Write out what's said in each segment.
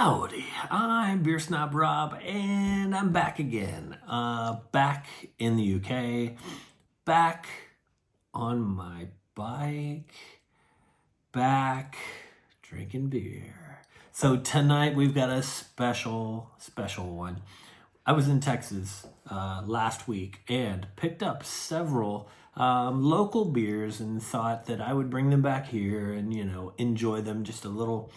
Howdy, I'm Beer Snob Rob, and I'm back again. Back in the UK, back on my bike, back drinking beer. So tonight we've got a special one. I was in Texas last week and picked up several local beers and thought that I would bring them back here and, enjoy them, just a little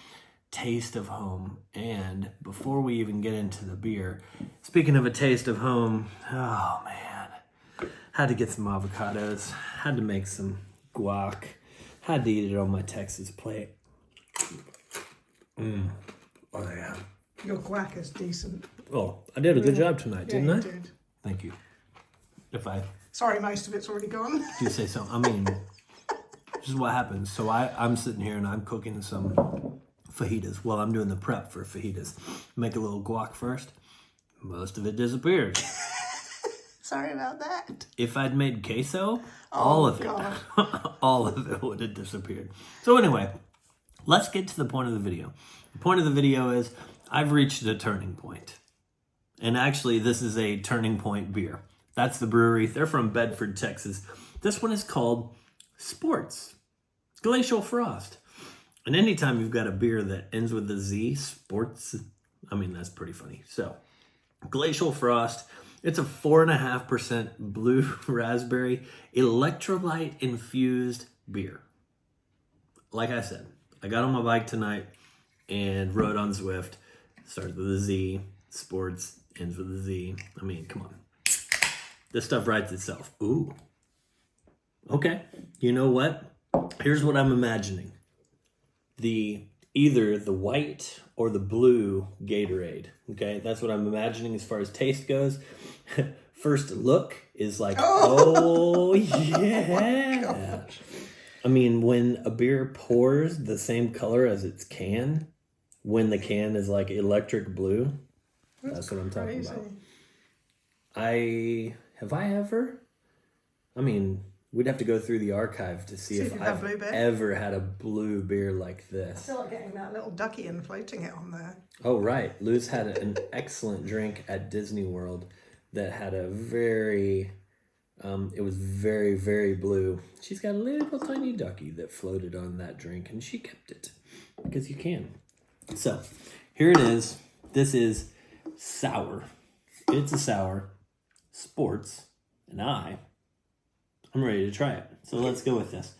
taste of home. And before we even get into the beer, speaking of a taste of home, oh man, had to get some avocados, had to make some guac, had to eat it on my Texas plate. Oh yeah. Your guac is decent. Well, I did a good job tonight, didn't I? You did. Thank you. Sorry, most of it's already gone. If you say so. I mean, this is what happens. So I'm sitting here and I'm cooking some fajitas. Well, I'm doing the prep for fajitas. Make a little guac first. Most of it disappeared. Sorry about that. If I'd made queso, all of it would have disappeared. So anyway, let's get to the point of the video. The point of the video is I've reached a turning point. And actually, this is a Turning Point beer. That's the brewery. They're from Bedford, Texas. This one is called Sportz. Glacial Frost. And anytime you've got a beer that ends with a Z, Sportz, I mean, that's pretty funny. So, Glacial Frost, it's a 4.5% blue raspberry electrolyte infused beer. Like I said, I got on my bike tonight and rode on Zwift. Starts with a Z, Sportz, ends with a Z. I mean, come on. This stuff writes itself. Ooh. Okay. You know what? Here's what I'm imagining. Either the white or the blue Gatorade. Okay, that's what I'm imagining as far as taste goes. First look is like, oh yeah. Oh, I mean, when a beer pours the same color as its can, when the can is like electric blue, that's what I'm talking about. I mean, we'd have to go through the archive to see if I've ever had a blue beer like this. I feel like getting that little ducky and floating it on there. Oh, right. Lou's had an excellent drink at Disney World that had a very, it was very, very blue. She's got a little tiny ducky that floated on that drink, and she kept it because you can. So, here it is. This is sour. It's a sour. Sportz. And I'm ready to try it. So let's go with this.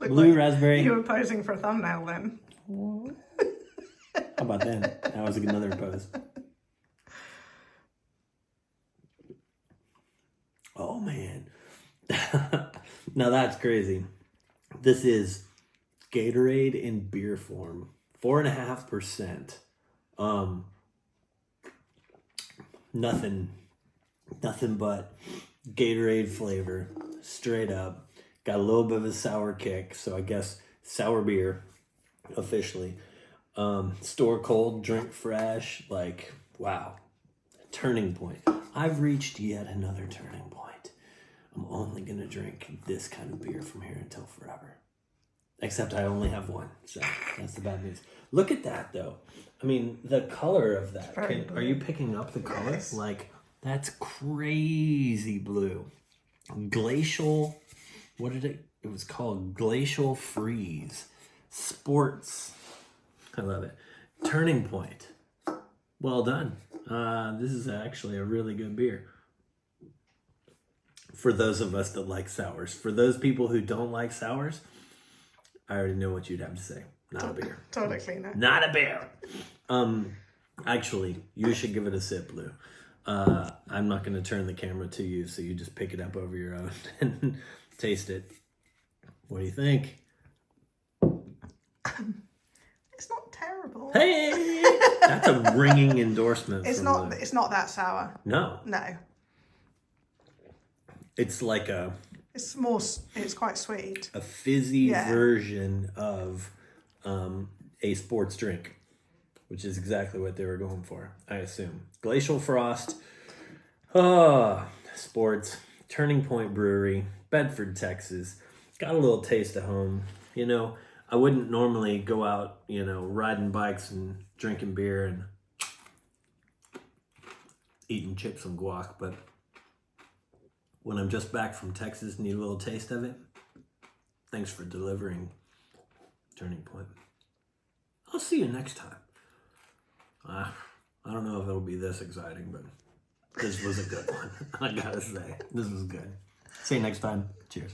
Look Blue like raspberry. You were posing for a thumbnail then. How about then? That was another pose. Oh, man. Now that's crazy. This is Gatorade in beer form. 4.5%. Nothing but Gatorade flavor, straight up. Got a little bit of a sour kick, so I guess sour beer, officially. Store cold, drink fresh, like, wow. Turning point. I've reached yet another turning point. I'm only going to drink this kind of beer from here until forever. Except I only have one, so that's the bad news. Look at that, though. I mean, the color of that. Are you picking up the color? Yes. Like, that's crazy blue. Glacial, it was called Glacial Freeze. Sportz. I love it. Turning Point. Well done. This is actually a really good beer. For those of us that like sours. For those people who don't like sours, I already know what you'd have to say. Not a beer. Toilet cleaner. Not a beer. Actually, you should give it a sip, Lou. I'm not going to turn the camera to you, so you just pick it up over your own and taste it. What do you think? It's not terrible. Hey! That's a ringing endorsement. It's not that sour. No. No. It's like It's quite sweet. a fizzy version of a sports drink, which is exactly what they were going for, I assume. Glacial Frost, Sportz, Turning Point Brewery, Bedford, Texas. Got a little taste of home. I wouldn't normally go out, riding bikes and drinking beer and eating chips and guac, but when I'm just back from Texas, need a little taste of it. Thanks for delivering Turning Point. I'll see you next time. I don't know if it'll be this exciting, but this was a good one. I gotta say, this was good. See you next time. Cheers.